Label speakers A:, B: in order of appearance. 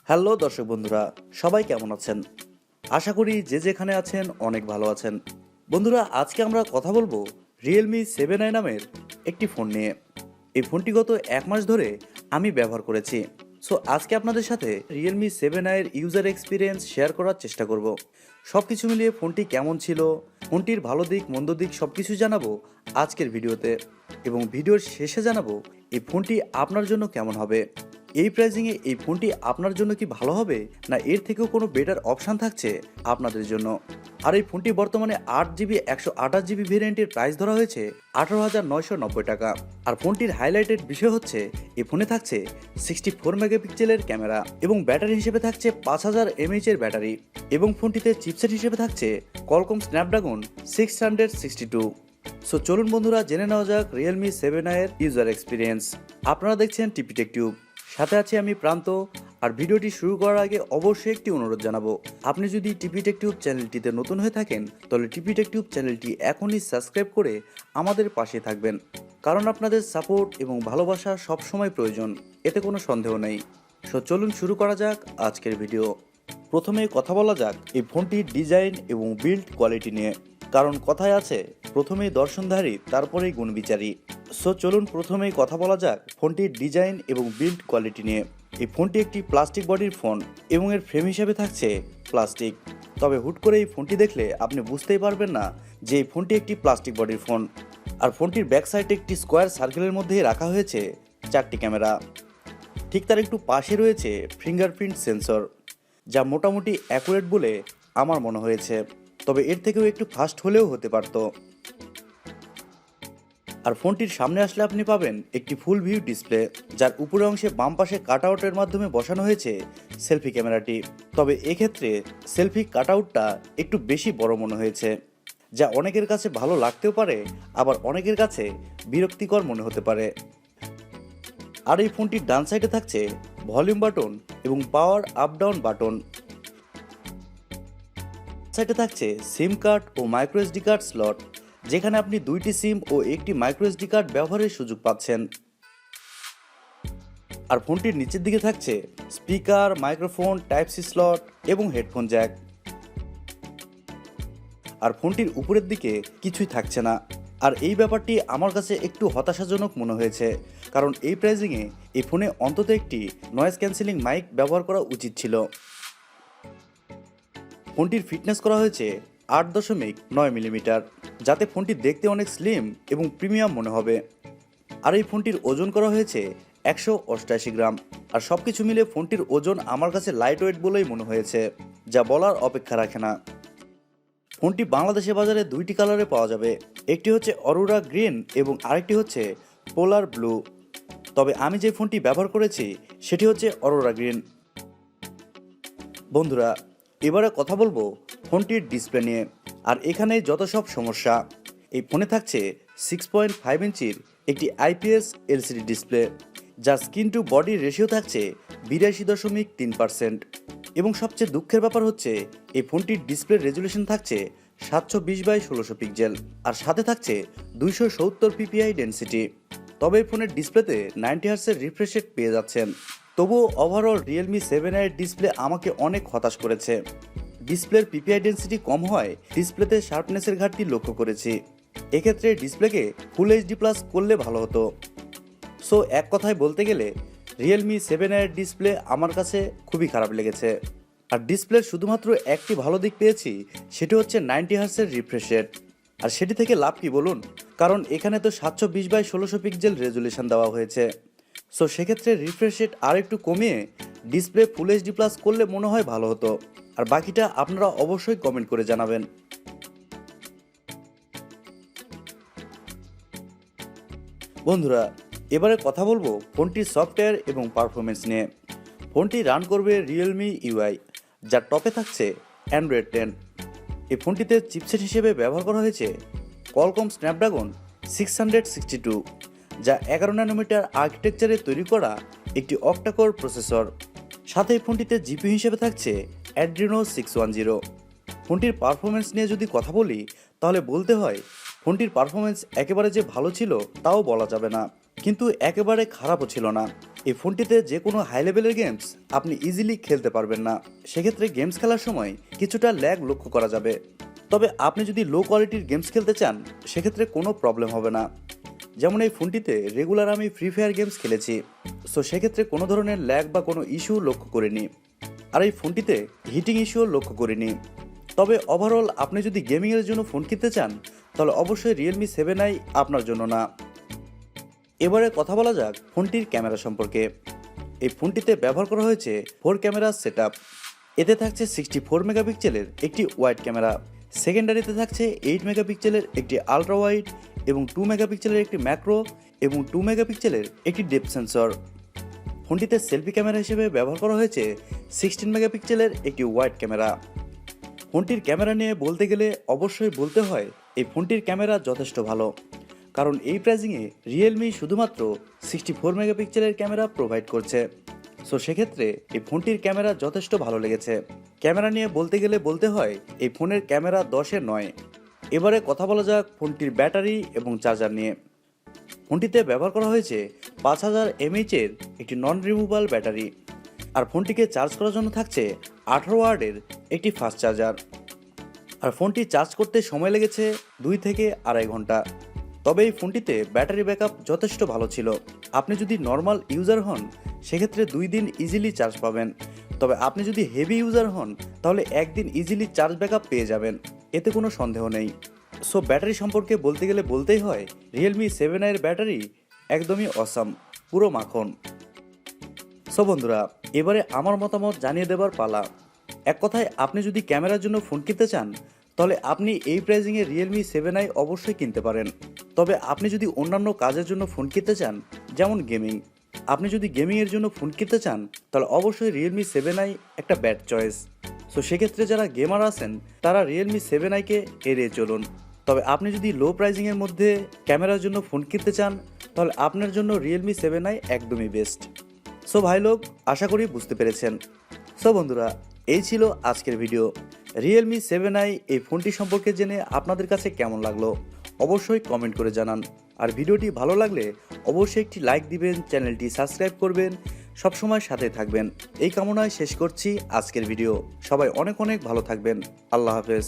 A: Hello দর্শক বন্ধুরা, সবাই কেমন আছেন? আশা করি যে যেখানে আছেন অনেক ভালো আছেন। বন্ধুরা, আজকে আমরা কথা বলবো রিয়েলমি 7i নামের একটি ফোন নিয়ে। এই ফোনটি গত 1 মাস ধরে আমি ব্যবহার করেছি। সো আজকে আপনাদের সাথে রিয়েলমি 7i এর ইউজার এক্সপিরিয়েন্স শেয়ার করার চেষ্টা করব। সব কিছু মিলিয়ে ফোনটি কেমন ছিল, ফোনটির ভালো দিক মন্দ দিক সব কিছু জানাবো আজকের ভিডিওতে, এবং ভিডিওর শেষে জানাবো এই ফোনটি আপনার জন্য কেমন হবে। এই প্রাইজিংয়ে এই ফোনটি আপনার জন্য কি ভালো হবে, না এর থেকেও কোনো বেটার অপশান থাকছে আপনাদের জন্য। আর এই ফোনটি বর্তমানে 8GB 128GB ভেরিয়েন্টের প্রাইস ধরা হয়েছে 18,990 টাকা। আর ফোনটির হাইলাইটেড বিষয় হচ্ছে এই ফোনে থাকছে 64 মেগাপিক্সেলের ক্যামেরা এবং ব্যাটারি হিসেবে থাকছে 5000 mAh এর ব্যাটারি, এবং ফোনটিতে চিপসেট হিসেবে থাকছে কোয়ালকম স্ন্যাপড্রাগন 662। সো চলুন বন্ধুরা, জেনে নেওয়া যাক রিয়েলমি 7i এর ইউজার এক্সপিরিয়েন্স। আপনারা দেখছেন TechTube, সাথে আছি আমি প্রান্ত। আর ভিডিওটি শুরু করার আগে অবশ্যই একটি অনুরোধ জানাবো, আপনি যদি TechTube চ্যানেলটিতে নতুন হয়ে থাকেন তাহলে TechTube চ্যানেলটি এখনই সাবস্ক্রাইব করে আমাদের পাশে থাকবেন, কারণ আপনাদের সাপোর্ট এবং ভালোবাসা সবসময় প্রয়োজন, এতে কোনো সন্দেহ নেই। সো চলুন শুরু করা যাক আজকের ভিডিও। প্রথমে কথা বলা যাক এই ফোনটির ডিজাইন এবং বিল্ড কোয়ালিটি নিয়ে, কারণ কথায় আছে প্রথমেই দর্শনধারী তারপরেই গুণবিচারী। সো চলুন প্রথমেই কথা বলা যাক ফোনটির ডিজাইন এবং বিল্ড কোয়ালিটি নিয়ে। এই ফোনটি একটি প্লাস্টিক বডির ফোন এবং এর ফ্রেম হিসেবে থাকছে প্লাস্টিক। তবে হুট করে এই ফোনটি দেখলে আপনি বুঝতেই পারবেন না যে এই ফোনটি একটি প্লাস্টিক বডির ফোন। আর ফোনটির ব্যাক সাইডে একটি স্কোয়ার সার্কেলের মধ্যে রাখা হয়েছে 4টি ক্যামেরা। ঠিক তার একটু পাশে রয়েছে ফিঙ্গারপ্রিন্ট সেন্সর, যা মোটামুটি অ্যাকুরেট বলে আমার মনে হয়েছে, তবে এর থেকেও একটু ফাস্ট হলেও হতে পারত। আর ফোনটির সামনে আসলে আপনি পাবেন একটি ফুল ভিউ ডিসপ্লে, যার উপরের অংশে বাম পাশে কাটআউটের মাধ্যমে বসানো হয়েছে সেলফি ক্যামেরাটি। তবে এক্ষেত্রে সেলফি কাটআউটটা একটু বেশি বড় মনে হয়েছে, যা অনেকের কাছে ভালো লাগতেও পারে, আবার অনেকের কাছে বিরক্তিকর মনে হতে পারে। আর এই ফোনটির ডান সাইডে থাকছে ভলিউম বাটন এবং পাওয়ার আপ ডাউন বাটন। সাইডে থাকছে সিম কার্ড ও মাইক্রো এসডি কার্ড স্লট, যেখানে আপনি 2টি সিম ও একটি মাইক্রো এসডি কার্ড ব্যবহারের সুযোগ পাচ্ছেন। আর ফোনটির নিচের দিকে থাকছে speaker, microphone, type C slot এবং হেডফোন জ্যাক। আর ফোনটির উপরের দিকে কিছুই থাকছে না। আর এই ব্যাপারটি আমার কাছে একটু হতাশাজনক মনে হয়েছে, কারণ এই প্রাইজিংয়ে এই ফোনে অন্তত একটি নয়েজ ক্যান্সেলিং মাইক ব্যবহার করা উচিত ছিল। ফোনটির ফিটনেস করা হয়েছে 8.9 মিলিমিটার, যাতে ফোনটি দেখতে অনেক স্লিম এবং প্রিমিয়াম মনে হবে। আর এই ফোনটির ওজন করা হয়েছে 188 গ্রাম। আর সব কিছু মিলে ফোনটির ওজন আমার কাছে লাইট ওয়েট বলেই মনে হয়েছে, যা বলার অপেক্ষা রাখে না। ফোনটি বাংলাদেশের বাজারে 2টি কালারে পাওয়া যাবে, একটি হচ্ছে অরোরা গ্রিন এবং আরেকটি হচ্ছে পোলার ব্লু। তবে আমি যে ফোনটি ব্যবহার করেছি সেটি হচ্ছে অরোরা গ্রিন। বন্ধুরা, এবারে কথা বলবো ফোনটির ডিসপ্লে নিয়ে। আর এখানে যত সব সমস্যা, এই ফোনে থাকছে 6.5 ইঞ্চির একটি IPS LCD ডিসপ্লে, যার স্ক্রিন টু বডি রেশিও থাকছে 82.3%। এবং সবচেয়ে দুঃখের ব্যাপার হচ্ছে এই ফোনটির ডিসপ্লে রেজুলেশন থাকছে 720x1600 পিক্সেল, আর সাথে থাকছে 270 ppi ডেনসিটি। তবে এই ফোনের ডিসপ্লেতে 90 হার্টজের রিফ্রেশ রেট পেয়ে যাচ্ছেন। তবুও ওভারঅল রিয়েলমি 7i এর ডিসপ্লে আমাকে অনেক হতাশ করেছে। ডিসপ্লের পিপিআই ডেন্সিটি কম হয়, ডিসপ্লেতে শার্পনেসের ঘাটতি লক্ষ্য করেছি। এক্ষেত্রে ডিসপ্লেকে ফুল এইচডি প্লাস করলে ভালো হতো। সো এক কথায় বলতে গেলে রিয়েলমি 7i এর ডিসপ্লে আমার কাছে খুবই খারাপ লেগেছে। আর ডিসপ্লের শুধুমাত্র একটি ভালো দিক পেয়েছি, সেটি হচ্ছে 90 হার্টজের রিফ্রেশ রেট। আর সেটি থেকে লাভ কি বলুন, কারণ এখানে তো 720x1600 পিক্সেল রেজুলেশন দেওয়া হয়েছে। সো সেক্ষেত্রে রিফ্রেশ রেট আর একটু কমিয়ে ডিসপ্লে ফুল এইচডি প্লাস করলে মনে হয় ভালো হতো। আর বাকিটা আপনারা অবশ্যই কমেন্ট করে জানাবেন। বন্ধুরা, এবারে কথা বলবো ফোনটির সফটওয়্যার এবং পারফরমেন্স নিয়ে। ফোনটি রান করবে রিয়েলমি ইউআই, যার টপে থাকছে অ্যান্ড্রয়েড 10। এই ফোনটিতে চিপসেট হিসেবে ব্যবহার করা হয়েছে কোয়ালকম স্ন্যাপড্রাগন 662, যা 11 ন্যানোমিটার আর্কিটেকচারে তৈরি করা একটি অক্টাকোর প্রসেসর। সাথে এই ফোনটিতে জিপি হিসেবে থাকছে অ্যাড্রিনো 610। ফোনটির পারফরমেন্স নিয়ে যদি কথা বলি তাহলে বলতে হয় ফোনটির পারফরমেন্স একেবারে যে ভালো ছিল তাও বলা যাবে না, কিন্তু একেবারে খারাপও ছিল না। এই ফোনটিতে যে কোনো হাই লেভেলের গেমস আপনি ইজিলি খেলতে পারবেন না, সেক্ষেত্রে গেমস খেলার সময় কিছুটা ল্যাগ লক্ষ্য করা যাবে। তবে আপনি যদি লো কোয়ালিটির গেমস খেলতে চান সেক্ষেত্রে কোনো প্রবলেম হবে না। যেমন এই ফোনটিতে রেগুলার আমি ফ্রি ফায়ার গেমস খেলেছি, সো সেক্ষেত্রে কোনো ধরনের ল্যাগ বা কোনো ইস্যু লক্ষ্য করিনি। আর এই ফোনটিতে হিটিং ইস্যুও লক্ষ্য করিনি। তবে ওভারঅল আপনি যদি গেমিংয়ের জন্য ফোন কিনতে চান তাহলে অবশ্যই রিয়েলমি 7i আপনার জন্য না। এবারে কথা বলা যাক ফোনটির ক্যামেরা সম্পর্কে। এই ফোনটিতে ব্যবহার করা হয়েছে 4 ক্যামেরা সেটআপ। এতে থাকছে 64 মেগাপিক্সেলের একটি ওয়াইড ক্যামেরা, সেকেন্ডারিতে থাকছে 8 মেগাপিক্সেলের একটি আলট্রা ওয়াইড এবং 2 মেগাপিক্সেলের একটি ম্যাক্রো এবং 2 মেগাপিক্সেলের একটি ডেপথ সেন্সর। ফোনটিতে সেলফি ক্যামেরা হিসেবে ব্যবহার করা হয়েছে 16 মেগাপিক্সেলের একটি ওয়াইড ক্যামেরা। ফোনটির ক্যামেরা নিয়ে বলতে গেলে অবশ্যই বলতে হয় এই ফোনটির ক্যামেরা যথেষ্ট ভালো, কারণ এই প্রাইজিংয়ে রিয়েলমি শুধুমাত্র 64 মেগাপিক্সেলের ক্যামেরা প্রোভাইড করছে। সো সেক্ষেত্রে এই ফোনটির ক্যামেরা যথেষ্ট ভালো লেগেছে। ক্যামেরা নিয়ে বলতে গেলে বলতে হয় এই ফোনের ক্যামেরা 10-এর 9। এবারে কথা বলা যাক ফোনটির ব্যাটারি এবং চার্জার নিয়ে। ফোনটিতে ব্যবহার করা হয়েছে 5000 mAh-এর একটি নন রিমুভাল ব্যাটারি, আর ফোনটিকে চার্জ করার জন্য থাকছে 18 ওয়াটের একটি ফাস্ট চার্জার। আর ফোনটি চার্জ করতে সময় লেগেছে 2 থেকে 2.5 ঘন্টা। তবে এই ফোনটিতে ব্যাটারি ব্যাকআপ যথেষ্ট ভালো ছিল। আপনি যদি নর্মাল ইউজার হন সেক্ষেত্রে 2 দিন ইজিলি চার্জ পাবেন, তবে আপনি যদি হেভি ইউজার হন তাহলে 1 দিন ইজিলি চার্জ ব্যাকআপ পেয়ে যাবেন, এতে কোনো সন্দেহ নেই। সো ব্যাটারি সম্পর্কে বলতে গেলে বলতেই হয় রিয়েলমি 7i এর ব্যাটারি একদমই অসাম, পুরো মাখন। সো বন্ধুরা, এবারে আমার মতামত জানিয়ে দেবার পালা। এক কথায় আপনি যদি ক্যামেরার জন্য ফোন কিনতে চান তাহলে আপনি এই প্রাইজিংয়ে রিয়েলমি 7i অবশ্যই কিনতে পারেন। তবে আপনি যদি অন্যান্য কাজের জন্য ফোন কিনতে চান, যেমন গেমিং, আপনি যদি গেমিংয়ের জন্য ফোন কিনতে চান তাহলে অবশ্যই রিয়েলমি 7i একটা ব্যাড চয়েস। সো সেক্ষেত্রে যারা গেমার আছেন তারা রিয়েলমি 7i-কে এড়িয়ে চলুন। তবে আপনি যদি লো প্রাইজিংয়ের মধ্যে ক্যামেরার জন্য ফোন কিনতে চান তাহলে আপনার জন্য রিয়েলমি 7i একদমই বেস্ট। সো ভাই লোক, আশা করি বুঝতে পেরেছেন। সো বন্ধুরা, এই ছিল আজকের ভিডিও। রিয়েলমি 7i এই ফোনটি সম্পর্কে জেনে আপনাদের কাছে কেমন লাগলো অবশ্যই কমেন্ট করে জানান। আর ভিডিওটি ভালো লাগলে অবশ্যই একটি লাইক দিবেন, চ্যানেলটি সাবস্ক্রাইব করবেন, সবসময় সাথে থাকবেন। এই কামনায় শেষ করছি আজকের ভিডিও। সবাই অনেক অনেক ভালো থাকবেন। আল্লাহ হাফেজ।